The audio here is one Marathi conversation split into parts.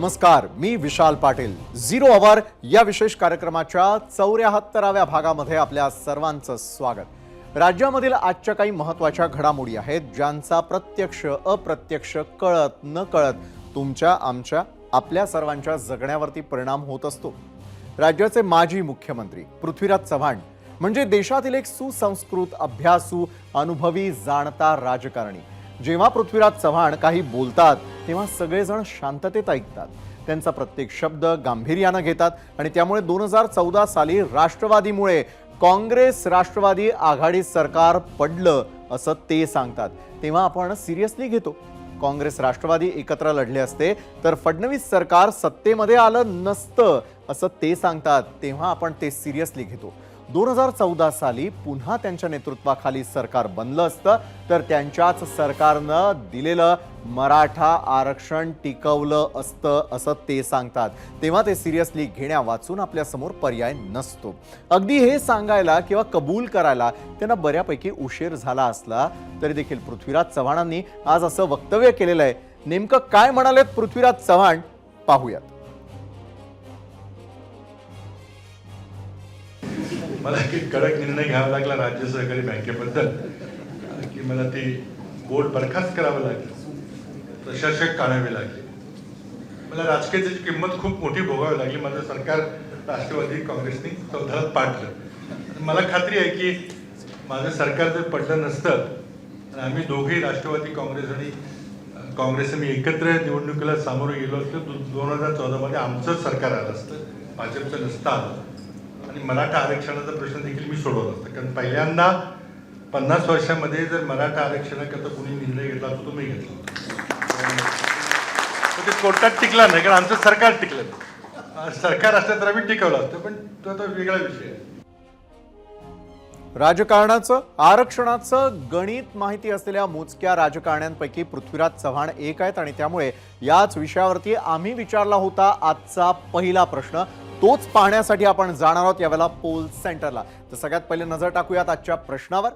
नमस्कार, मी विशाल पाटील. झिरो अवर या विशेष कार्यक्रमाच्या 74व्या भागामध्ये आपल्या सर्वांचं स्वागत. राज्यामधील आजच्या काही महत्त्वाच्या घडामोडी आहेत ज्यांचा प्रत्यक्ष अप्रत्यक्ष कळत न कळत तुमच्या आमच्या आपल्या सर्वांच्या जगण्यावरती परिणाम होत असतो. राज्याचे माजी मुख्यमंत्री पृथ्वीराज चव्हाण म्हणजे देशातील एक सुसंस्कृत, अभ्यासू, अनुभवी, जाणता राजकारणी. जेव्हा पृथ्वीराज चव्हाण काही बोलतात तेव्हा सगळेजण शांततेत ऐकतात. त्यांचा प्रत्येक शब्द गांभीर्याने घेतात आणि त्यामुळे 2014 साली राष्ट्रवादीमुळे काँग्रेस राष्ट्रवादी आघाडी सरकार पडलं असं ते सांगतात. तेव्हा आपण सिरियसली घेतो. काँग्रेस राष्ट्रवादी एकत्र लढले असते तर फडणवीस सरकार सत्तेमध्ये आलं नसतं असं ते सांगतात. तेव्हा आपण ते सिरियसली घेतो. 2014 साली पुन्हा त्यांच्या नेतृत्वाखाली सरकार बनलं असतं तर त्यांच्याच सरकारनं दिलेलं मराठा आरक्षण टिकवलं असतं असं ते सांगतात. तेव्हा ते सिरियसली घेण्या वाचून आपल्यासमोर पर्याय नसतो. अगदी हे सांगायला किंवा कबूल करायला त्यांना बऱ्यापैकी उशीर झाला असला तरी देखील पृथ्वीराज चव्हाणांनी आज असं वक्तव्य केलेलं आहे. नेमकं काय म्हणालेत पृथ्वीराज चव्हाण पाहूयात. मला एक कडक निर्णय घ्यावा लागला राज्य सहकारी बँकेबद्दल की मला ते बोर्ड बरखास्त करावं लागलं, प्रशासक काढावे लागले. मला राजकीय त्याची किंमत खूप मोठी भोगावी लागली. माझं सरकार राष्ट्रवादी काँग्रेसने 14 पाडलं. मला खात्री आहे की माझं सरकार जर पडलं नसतं आणि आम्ही दोघेही राष्ट्रवादी काँग्रेस आणि काँग्रेस मी एकत्र निवडणुकीला सामोरं गेलो असतो 2014 मध्ये आमचंच सरकार आलं असतं, भाजपचं नसतं आलं आणि मराठा आरक्षणाचा प्रश्न देखील मी सोडवला असता. कारण पहिल्यांदा 50 वर्षामध्ये जर मराठा आरक्षणाकरता कोणी निर्णय घेतला तो मी घेतला. ते कोर्टात टिकला नाही कारण आमचं सरकार टिकलं. सरकार असलं तर आम्ही टिकवलं असतं, पण तो आता वेगळा विषय आहे. राजकारणाचं आरक्षणाचं गणित माहिती असलेल्या मोजक्या राजकारण्यांपैकी पृथ्वीराज चव्हाण एक आहेत आणि त्यामुळे याच विषयावरती आम्ही विचारला होता आजचा पहिला प्रश्न. तोच पाहण्यासाठी आपण जाणार आहोत यावेळेला पोल सेंटरला. तर सगळ्यात पहिले नजर टाकूयात आजच्या प्रश्नावर.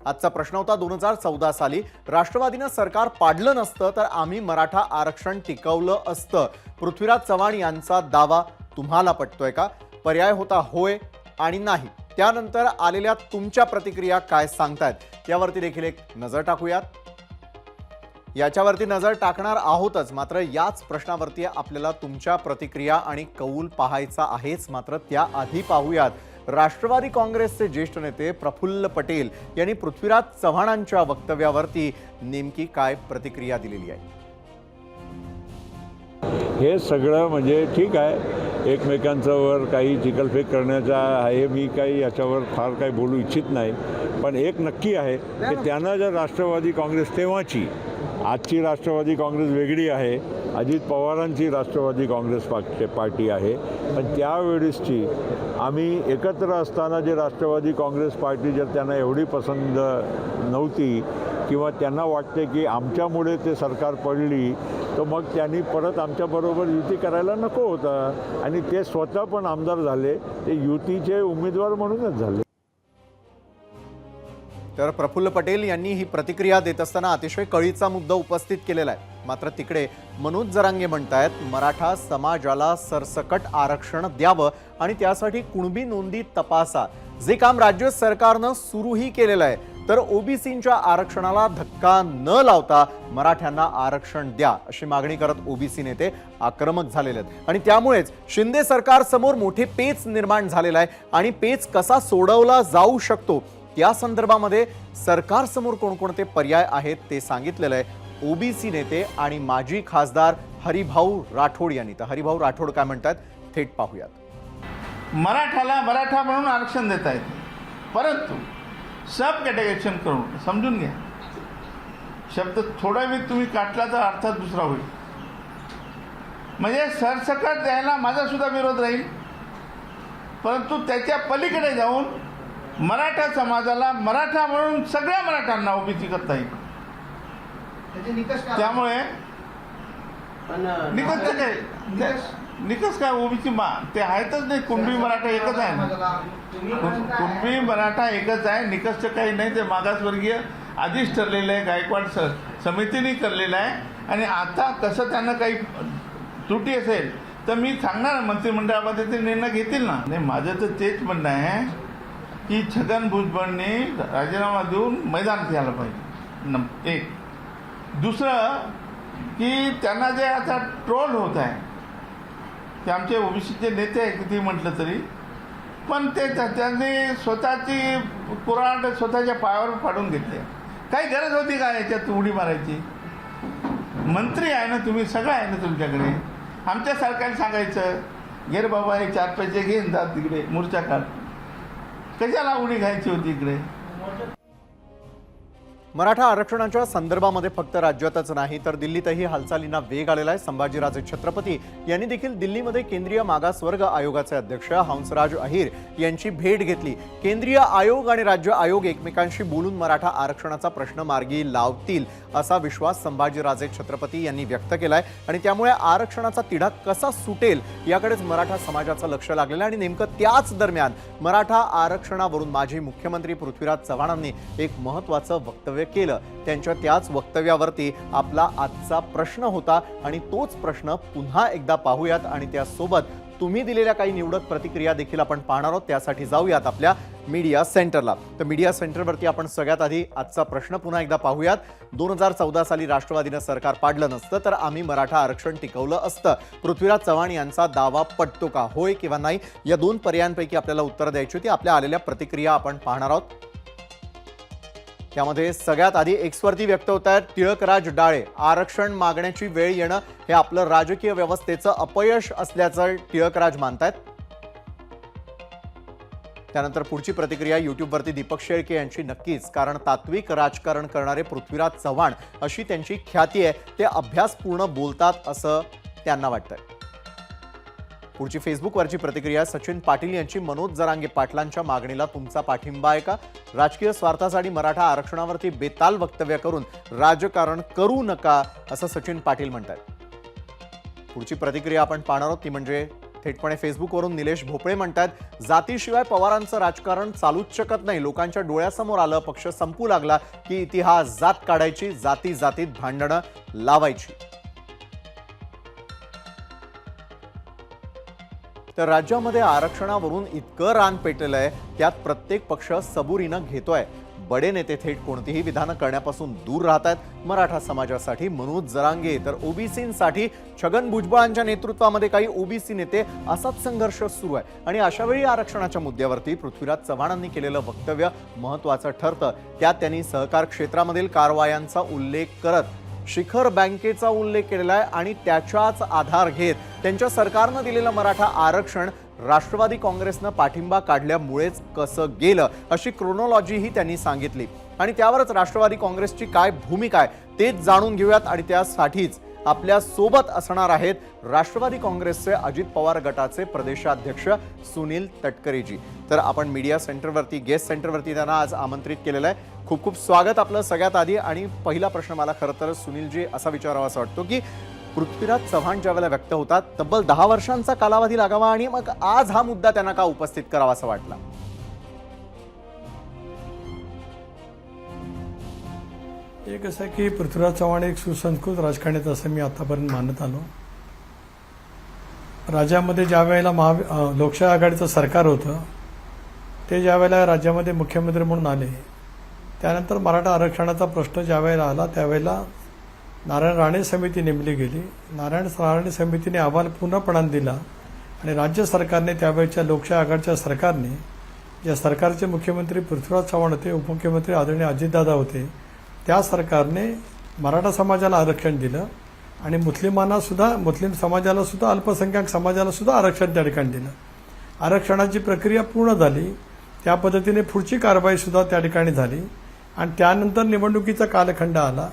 आजचा प्रश्न होता 2014 साली राष्ट्रवादीनं सरकार पाडलं नसतं तर आम्ही मराठा आरक्षण टिकवलं असतं. पृथ्वीराज चव्हाण यांचा दावा तुम्हाला पटतोय का? पर्याय होता होय आणि नाही. त्यानंतर आलेल्या तुमच्या प्रतिक्रिया काय सांगतायत यावरती देखील एक नजर टाकूयात. याच्यावरती नजर टाकणार आहोतच, मात्र याच प्रश्नावरती आपल्याला तुमच्या प्रतिक्रिया आणि कौल पाहायचा आहेच. मात्र त्याआधी पाहूयात राष्ट्रवादी काँग्रेसचे ज्येष्ठ नेते प्रफुल्ल पटेल यांनी पृथ्वीराज चव्हाणांच्या वक्तव्यावरती नेमकी काय प्रतिक्रिया दिलेली आहे. हे सगळं म्हणजे ठीक आहे, एकमेकांच्यावर काही चिखलफेक करण्याचा आहे. मी काही याच्यावर फार काही बोलू इच्छित नाही. पण एक नक्की आहे की त्यांना जर राष्ट्रवादी काँग्रेस तेव्हाची, आजची राष्ट्रवादी काँग्रेस वेगळी आहे, अजित पवारांची राष्ट्रवादी काँग्रेस पार्टी आहे, पण त्यावेळेसची आम्ही एकत्र असताना जे राष्ट्रवादी काँग्रेस पार्टी जर त्यांना एवढी पसंत नव्हती किंवा त्यांना वाटते की आमच्यामुळे ते सरकार पडली तर मग त्यांनी परत आमच्याबरोबर युती करायला नको होता आणि ते स्वतः पण आमदार झाले, ते युतीचे उमेदवार म्हणूनच झाले. तर प्रफुल्ल पटेल यांनी ही प्रतिक्रिया देत असताना अतिशय कळीचा मुद्दा उपस्थित केलेला आहे. मात्र तिकडे मनोज जरांगे म्हणतायत मराठा समाजाला सरसकट आरक्षण द्यावं आणि त्यासाठी कुणबी नोंदी तपासा. जे काम राज्य सरकारनं सुरूही केलेलं आहे. तर ओबीसींच्या आरक्षणाला धक्का न लावता मराठ्यांना आरक्षण द्या अशी मागणी करत ओबीसी नेते आक्रमक झालेले आहेत. आणि त्यामुळेच शिंदे सरकार समोर मोठे पेच निर्माण झालेला आहे आणि पेच कसा सोडवला जाऊ शकतो या संदर्भामध्ये सरकार समोर कोणकोणते पर्याय आहेत ते सांगितलेलं आहे ओबीसी नेते आणि माजी खासदार हरिभाऊ राठोड यांनी. तर हरिभाऊ राठोड काय म्हणतात थेट पाहूयात. मराठाला मराठा म्हणून आरक्षण देत आहेत, परंतु सब कॅटेगरीशन करून समजून घ्या. शब्द थोडा वेळ तुम्ही काटला तर अर्थात दुसरा होईल. म्हणजे सरसकट द्यायला माझा सुद्धा विरोध राहील, परंतु त्याच्या पलीकडे जाऊन मराठा समाजाला मराठा म्हणून सगळ्या मराठ्यांना ओबीसी करता येईल. त्यामुळे निकष काय ओबीसी ते आहेतच नाही. कुणबी मराठा एकच आहे ना, कुणबी मराठा एकच आहे. निकष काही नाही, ते मागासवर्गीय आधीच ठरलेलं आहे, गायकवाड समितीने करलेलं आहे. आणि आता कसं त्यांना काही त्रुटी असेल तर मी सांगणार मंत्रिमंडळामध्ये ते निर्णय घेतील ना. नाही, माझं तर तेच म्हणणं आहे की छगन भुजबळने राजीनामा देऊन मैदान घ्यायला पाहिजे. एक दुसरं की त्यांना जे आता ट्रोल होत आहे ते आमचे ओबीसीचे नेते आहे किती म्हटलं तरी, पण ते त्यांनी स्वतःची कुऱ्हाड स्वतःच्या पायावर पाडून घेतली. काही गरज होती का याच्यात उडी मारायची? मंत्री आहे ना तुम्ही, सगळं आहे ना तुमच्याकडे. आमच्या सरकारने सांगायचं घे रे बाबा हे 4 पैसे घेऊन जात तिकडे मोर्चा काढ. कशाला उडी घ्यायची होती इकडे? मराठा आरक्षणाच्या संदर्भामध्ये फक्त राज्यातच नाही तर दिल्लीतही हालचालींना वेग आलेला आहे. संभाजीराजे छत्रपती यांनी देखील दिल्लीमध्ये केंद्रीय मागासवर्ग आयोगाचे अध्यक्ष हंसराज अहिर यांची भेट घेतली. केंद्रीय आयोग आणि राज्य आयोग एकमेकांशी बोलून मराठा आरक्षणाचा प्रश्न मार्गी लावतील असा विश्वास संभाजीराजे छत्रपती यांनी व्यक्त केलाय आणि त्यामुळे आरक्षणाचा तिढा कसा सुटेल याकडेच मराठा समाजाचं लक्ष लागलेलं आहे. आणि नेमकं त्याच दरम्यान मराठा आरक्षणावरून माजी मुख्यमंत्री पृथ्वीराज चव्हाणांनी एक महत्त्वाचं वक्तव्य केलं. त्यांच्या त्याच वक्तव्यावरती आपला आजचा प्रश्न होता आणि तोच प्रश्न पुन्हा एकदा पाहूयात आणि त्यासोबत तुम्ही दिलेल्या काही निवडक प्रतिक्रिया देखील आपण पाहणार आहोत. त्यासाठी जाऊयात आपल्या मीडिया सेंटरला. तर मीडिया सेंटरवरती आपण सगळ्यात आधी आजचा प्रश्न पुन्हा एकदा पाहूयात. 2014 साली राष्ट्रवादीनं सरकार पाडलं नसतं तर आम्ही मराठा आरक्षण टिकवलं असतं. पृथ्वीराज चव्हाण यांचा दावा पटतो का? होय किंवा नाही या 2 पर्यायांपैकी आपल्याला उत्तर द्यायची होती. आपल्या आलेल्या प्रतिक्रिया आपण पाहणार आहोत. त्यामध्ये सगळ्यात आधी एक्सवरती व्यक्त होत आहेत टिळकराज डाळे. आरक्षण मागण्याची वेळ येणं हे आपलं राजकीय व्यवस्थेचं अपयश असल्याचं टिळकराज मानतायत. त्यानंतर पुढची प्रतिक्रिया युट्यूबवरती दीपक शेळके यांची. नक्कीच, कारण तात्विक राजकारण करणारे पृथ्वीराज चव्हाण अशी त्यांची ख्याती आहे. ते अभ्यासपूर्ण बोलतात असं त्यांना वाटतंय. पुढची फेसबुकवरची प्रतिक्रिया सचिन पाटील यांची. मनोज जरांगे पाटलांच्या मागणीला तुमचा पाठिंबा आहे का? राजकीय स्वार्थासाठी मराठा आरक्षणावरती बेताल वक्तव्य करून राजकारण करू नका असं सचिन पाटील म्हणतात. पुढची प्रतिक्रिया आपण पाहणार आहोत ती म्हणजे थेटपणे फेसबुकवरून निलेश भोपळे म्हणतात जातीशिवाय पवारांचं राजकारण चालूच शकत नाही. लोकांच्या डोळ्यासमोर आलं, पक्ष संपू लागला की इतिहास जात काढायची, जाती जातीत भांडणं लावायची. तर राज्यामध्ये आरक्षणावरून इतकं रान पेटलेलं आहे त्यात प्रत्येक पक्ष सबुरीनं घेतोय. बडे नेते थेट कोणतीही विधानं करण्यापासून दूर राहत आहेत. मराठा समाजासाठी मनोज जरांगे तर ओबीसींसाठी छगन भुजबळांच्या नेतृत्वामध्ये काही ओबीसी नेते असाच संघर्ष सुरू आहे. आणि अशावेळी आरक्षणाच्या मुद्द्यावरती पृथ्वीराज चव्हाणांनी केलेलं वक्तव्य महत्त्वाचं ठरतं. त्यात त्यांनी सहकार क्षेत्रामधील कारवायांचा उल्लेख करत शिखर बँकेचा उल्लेख केलेला आहे आणि त्याचाच आधार घेत त्यांच्या सरकारनं दिलेलं मराठा आरक्षण राष्ट्रवादी काँग्रेसनं पाठिंबा काढल्यामुळेच कसं गेलं अशी क्रोनॉलॉजीही त्यांनी सांगितली. आणि त्यावरच राष्ट्रवादी काँग्रेसची काय भूमिका आहे तेच जाणून घेऊयात. आणि त्यासाठीच आपल्या सोबत असणार आहेत राष्ट्रवादी काँग्रेसचे अजित पवार गटाचे प्रदेशाध्यक्ष सुनील तटकरेजी. तर आपण मीडिया सेंटरवरती गेस्ट सेंटरवरती त्यांना आज आमंत्रित केलेलं आहे. खूप खूप स्वागत आपलं सगळ्यात आधी. आणि पहिला प्रश्न मला खरं तर सुनीलजी असा विचारावा असं वाटतो की पृथ्वीराज चव्हाण ज्या वेळेला व्यक्त होतात तब्बल 10 वर्षांचा कालावधी लागावा आणि मग आज हा मुद्दा त्यांना का उपस्थित करावा असं वाटला? एक असं की पृथ्वीराज चव्हाण एक सुसंस्कृत राजकारणी असं मी आतापर्यंत मानत आलो. राज्यामध्ये ज्या वेळेला लोकशाही आघाडीचं सरकार होतं ते ज्या वेळेला राज्यामध्ये मुख्यमंत्री म्हणून आले त्यानंतर मराठा आरक्षणाचा प्रश्न ज्या वेळेला आला त्यावेळेला नारायण राणे समिती नेमली गेली. नारायण राणे समितीने अहवाल पूर्णपणाने दिला आणि राज्य सरकारने त्यावेळेच्या लोकशाही आघाडीच्या सरकारने ज्या सरकारचे मुख्यमंत्री पृथ्वीराज चव्हाण होते, उपमुख्यमंत्री आदरणीय अजितदादा होते, त्या सरकारने मराठा समाजाला आरक्षण दिलं आणि मुस्लिम समाजाला सुद्धा अल्पसंख्याक समाजाला सुद्धा आरक्षण त्या ठिकाणी दिलं. आरक्षणाची प्रक्रिया पूर्ण झाली. त्या पद्धतीने पुढची कारवाई सुद्धा त्या ठिकाणी झाली आणि त्यानंतर निवडणुकीचा कालखंड आला.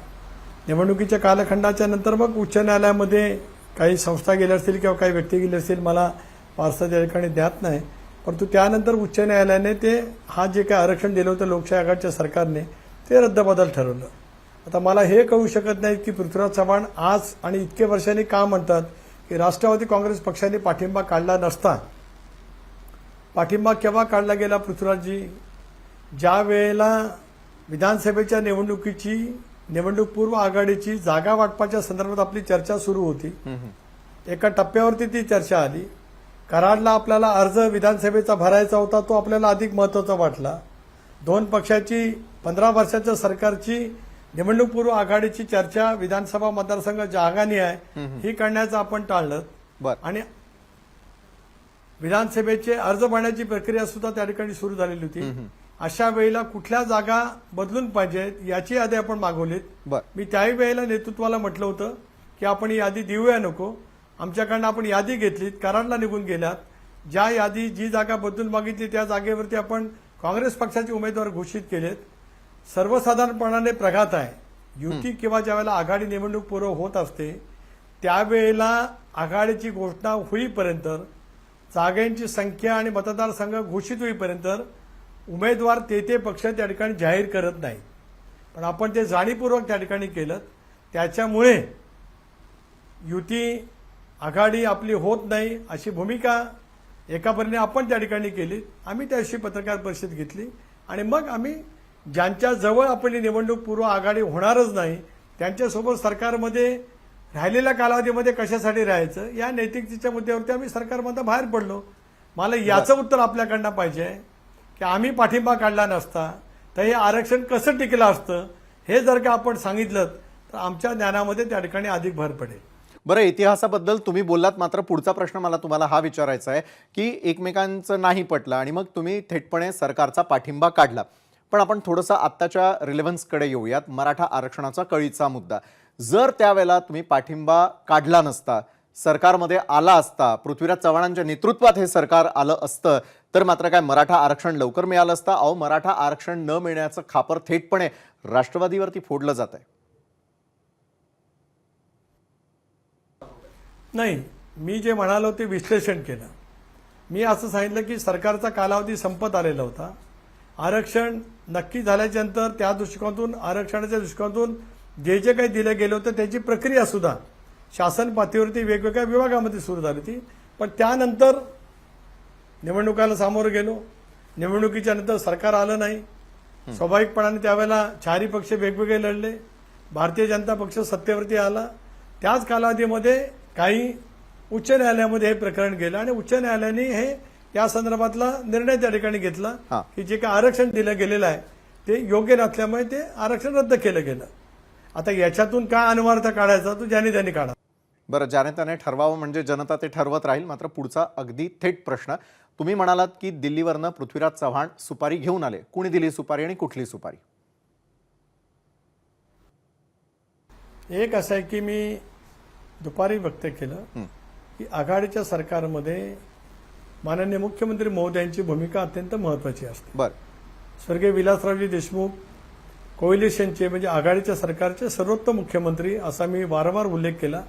निवडणुकीच्या कालखंडाच्या नंतर मग उच्च न्यायालयामध्ये काही संस्था गेल्या असतील किंवा काही व्यक्ती गेले असतील, मला फारसं त्या ठिकाणी ज्ञात नाही. परंतु त्यानंतर उच्च न्यायालयाने ते हा जे काही आरक्षण दिलं होतं लोकशाही आघाडीच्या सरकारने ते रद्दबदल ठरवलं. आता मला हे कळू शकत नाही की पृथ्वीराज चव्हाण आज आणि इतके वर्षांनी का म्हणतात की राष्ट्रवादी काँग्रेस पक्षाने पाठिंबा काढला नसता. पाठिंबा केव्हा काढला गेला पृथ्वीराजजी? ज्या वेळेला विधानसभेच्या निवडणूक पूर्व आघाडीची जागा वाटपाच्या संदर्भात आपली चर्चा सुरू होती एका टप्प्यावरती ती चर्चा आली. कराडला आपल्याला अर्ज विधानसभेचा भरायचा होता, तो आपल्याला अधिक महत्त्वाचा वाटला. दोन पक्षाची 15 वर्षाच्या सरकारची निवडणूकपूर्व आघाडीची चर्चा विधानसभा मतदारसंघ जागानी आहे ही करण्याचं आपण टाळलं. बरं. आणि विधानसभेचे अर्ज भरण्याची प्रक्रिया सुद्धा त्या ठिकाणी सुरू झालेली होती. अशा वेळेला कुठल्या जागा बदलून पाहिजेत याची यादी आपण मागवलीत. बरं. मी त्याही वेळेला नेतृत्वाला म्हटलं होतं की आपण ही यादी देऊया नको. आमच्याकडनं आपण यादी घेतलीत, कराडला निघून गेल्यात. ज्या यादी जी जागा बदलून मागितली त्या जागेवरती आपण काँग्रेस पक्षाचे उमेदवार घोषित केलेत. सर्वसाधारणपणाने प्रघात आहे, युती किंवा ज्यावेळेला आघाडी निवडणूक पूर्व होत असते त्यावेळेला आघाडीची घोषणा होईपर्यंत, जागांची संख्या आणि मतदारसंघ घोषित होईपर्यंत उमेदवार ते पक्ष त्या ठिकाणी जाहीर करत नाही. पण आपण ते जाणीवपूर्वक त्या ठिकाणी केलं. त्याच्यामुळे युती आघाडी आपली होत नाही अशी भूमिका एका परीने आपण त्या ठिकाणी केली. आम्ही त्या दिवशी पत्रकार परिषद घेतली आणि मग आम्ही ज्यांच्या जवळ आपली निवडणूक पूर्व आघाडी होणारच नाही त्यांच्यासोबत सरकारमध्ये राहिलेल्या कालावधीमध्ये कशासाठी राहायचं या नैतिकतेच्या मुद्द्यावरती आम्ही सरकारमधून बाहेर पडलो. मला याचं उत्तर आपल्याकडनं पाहिजे की आम्ही पाठिंबा काढला नसता तर हे आरक्षण कसं टिकलं असतं हे जर का आपण सांगितलं तर आमच्या ज्ञानामध्ये त्या ठिकाणी अधिक भर पडेल. बरं, इतिहासाबद्दल तुम्ही बोललात, मात्र पुढचा प्रश्न मला तुम्हाला हा विचारायचा आहे की एकमेकांचं नाही पटलं आणि मग तुम्ही थेटपणे सरकारचा पाठिंबा काढला. पण आपण थोडंसं आत्ताच्या रिलेव्हन्सकडे येऊयात. मराठा आरक्षणाचा कळीचा मुद्दा. जर त्यावेळेला तुम्ही पाठिंबा काढला नसता, सरकारमध्ये आला असता, पृथ्वीराज चव्हाणांच्या नेतृत्वात हे सरकार आलं असतं तर मात्र काय मराठा आरक्षण लवकर मिळालं असतं? अहो, मराठा आरक्षण न मिळण्याचं खापर थेटपणे राष्ट्रवादीवरती फोडलं जात आहे. नाही, मी जे म्हणालो ते विश्लेषण केलं. मी असं सांगितलं की सरकारचा कालावधी संपत आलेला होता. आरक्षण नक्की झाल्याच्या नंतर त्या दृष्टिकोनातून, आरक्षणाच्या दृष्टिकोनातून जे जे काही दिलं गेलं होतं त्याची प्रक्रिया सुद्धा शासन पातळीवरती वेगवेगळ्या विभागामध्ये सुरू झाली होती. पण त्यानंतर निवडणुकाला सामोरं गेलो. निवडणुकीच्या नंतर सरकार आलं नाही. स्वाभाविकपणाने त्यावेळेला चारही पक्ष वेगवेगळे लढले. भारतीय जनता पक्ष सत्तेवरती आला. त्याच कालावधीमध्ये काही उच्च न्यायालयामध्ये हे प्रकरण गेलं आणि उच्च न्यायालयाने हे या संदर्भातला निर्णय त्या ठिकाणी घेतला की जे काही आरक्षण दिलं गेलेलं आहे ते योग्य नसल्यामुळे ते आरक्षण रद्द केलं गेलं. आता याच्यातून काय अनुवार्थ काढायचा तो ज्याने त्यांनी काढा. बरं, ज्याने त्याने ठरवावं म्हणजे जनता ते ठरवत राहील. मात्र पुढचा अगदी थेट प्रश्न, तुम्ही म्हणालात की दिल्लीवरनं पृथ्वीराज चव्हाण सुपारी घेऊन आले. कुणी दिली सुपारी आणि कुठली सुपारी? एक असं आहे की मी दुपारी व्यक्त केलं की आघाडीच्या सरकारमध्ये माननीय मुख्यमंत्री महोदयांची भूमिका अत्यंत महत्वाची असते. बरं. स्वर्गीय विलासरावजी देशमुख कोalitionचे म्हणजे आघाडीच्या सरकारचे सर्वोत्तम मुख्यमंत्री असा मी वारंवार उल्लेख केला.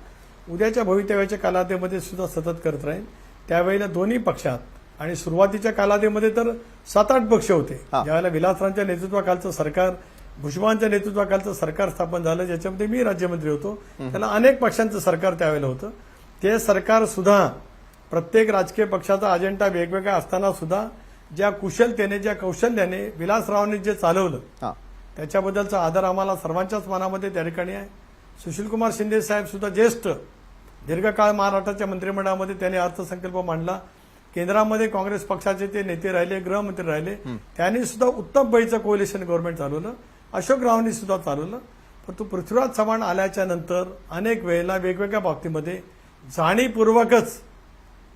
उद्याच्या भवितव्याच्या कालावधीमध्ये सुद्धा सतत करत राहील. त्यावेळेला दोन्ही पक्षात आणि सुरुवातीच्या कालावधीमध्ये तर 7-8 पक्ष होते. ज्यावेळेला विलासरावांच्या नेतृत्वाखालचं सरकार, भुजबळांच्या नेतृत्वाखालचं सरकार स्थापन झालं ज्याच्यामध्ये मी राज्यमंत्री होतो. त्याला अनेक पक्षांचं सरकार त्यावेळेला होतं. ते सरकार सुद्धा प्रत्येक राजकीय पक्षाचा अजेंडा वेगवेगळा असताना सुद्धा ज्या कुशलतेने, ज्या कौशल्याने विलासरावांनी जे चालवलं त्याच्याबद्दलचा आदर आम्हाला सर्वांच्याच मनामध्ये त्या ठिकाणी आहे. सुशीलकुमार शिंदे साहेब सुद्धा ज्येष्ठ दीर्घकाळ महाराष्ट्राच्या मंत्रिमंडळामध्ये त्यांनी अर्थसंकल्प मांडला. केंद्रामध्ये काँग्रेस पक्षाचे ते नेते राहिले, गृहमंत्री राहिले. त्यांनी सुद्धा उत्तम पैचं कोalition गव्हर्नमेंट चालवलं. अशोक रावांनी सुद्धा चालवलं. परंतु पृथ्वीराज चव्हाण आल्याच्या नंतर अनेक वेळेला वेगवेगळ्या बाबतीमध्ये जाणीवपूर्वकच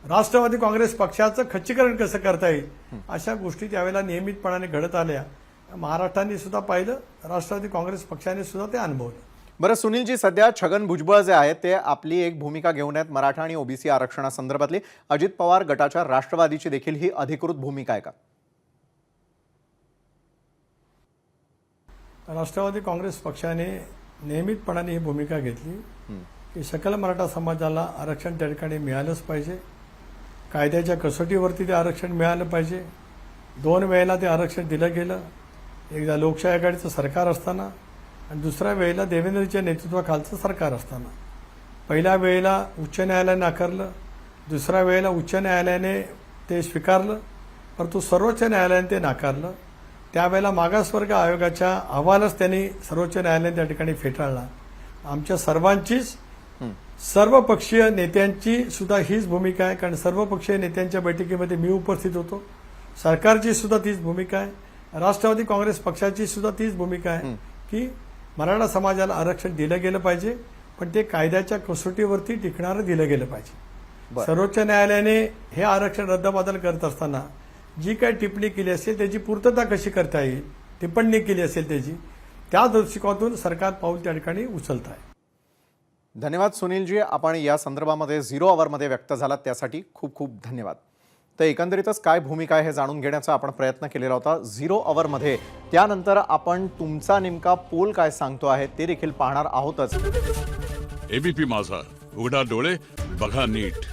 राष्ट्रवादी काँग्रेस पक्षाचं खच्चीकरण कसं करता येईल अशा गोष्टी त्यावेळेला नियमितपणाने घडत आल्या. महाराष्ट्राने सुद्धा पाहिलं, राष्ट्रवादी काँग्रेस पक्षाने सुद्धा ते अनुभवलं. बरं सुनीलजी, सध्या छगन भुजबळ जे आहेत ते आपली एक भूमिका घेऊन आहेत मराठा आणि ओबीसी आरक्षणासंदर्भातली. अजित पवार गटाच्या राष्ट्रवादीची देखील ही अधिकृत भूमिका आहे का? राष्ट्रवादी काँग्रेस पक्षाने नियमितपणाने ही भूमिका घेतली की सकल मराठा समाजाला आरक्षण त्या ठिकाणी मिळालंच पाहिजे. कायद्याच्या कसोटीवरती ते आरक्षण मिळालं पाहिजे. 2 वेळेला ते आरक्षण दिलं गेलं. एकदा लोकशाही आघाडीचं सरकार असताना आणि दुसऱ्या वेळेला देवेंद्रच्या नेतृत्वाखालचं सरकार असताना. पहिल्या वेळेला उच्च न्यायालयाने नाकारलं, दुसऱ्या वेळेला उच्च न्यायालयाने ते स्वीकारलं, परंतु सर्वोच्च न्यायालयाने ते नाकारलं. त्यावेळेला मागासवर्ग आयोगाच्या अहवालच त्यांनी सर्वोच्च न्यायालयाने त्या ठिकाणी फेटाळला. आमच्या सर्वांचीच सर्वपक्षीय नेत्यांची सुद्धा हीच भूमिका आहे, कारण सर्वपक्षीय नेत्यांच्या बैठकीमध्ये मी उपस्थित होतो. सरकारची सुद्धा तीच भूमिका आहे. राष्ट्रवादी काँग्रेस पक्षाची सुद्धा तीच भूमिका आहे की मराठा समाजाला आरक्षण दिलं गेलं पाहिजे, पण ते कायद्याच्या कसोटीवरती टिकणारं दिलं गेलं पाहिजे. बरं. सर्वोच्च न्यायालयाने हे आरक्षण रद्दबातल करत असताना जी काही टिप्पणी केली असेल त्याची पूर्तता कशी करता येईल, टिप्पणी केली असेल त्याची, त्या दृष्टिकोनातून सरकार पाऊल त्या ठिकाणी उचलत आहे. धन्यवाद सुनीलजी, आपण या संदर्भामध्ये 0 आवरमध्ये व्यक्त झालात त्यासाठी खूप खूप धन्यवाद. तर एकंदरीतच काय भूमिका आहे हे जाणून घेण्याचा आपण प्रयत्न केलेला होता 0 आवरमध्ये. त्यानंतर आपण तुमचा नेमका पोल काय सांगतो आहे ते देखील पाहणार आहोतच. एबीपी माझा, उघडा डोळे बघा नीट.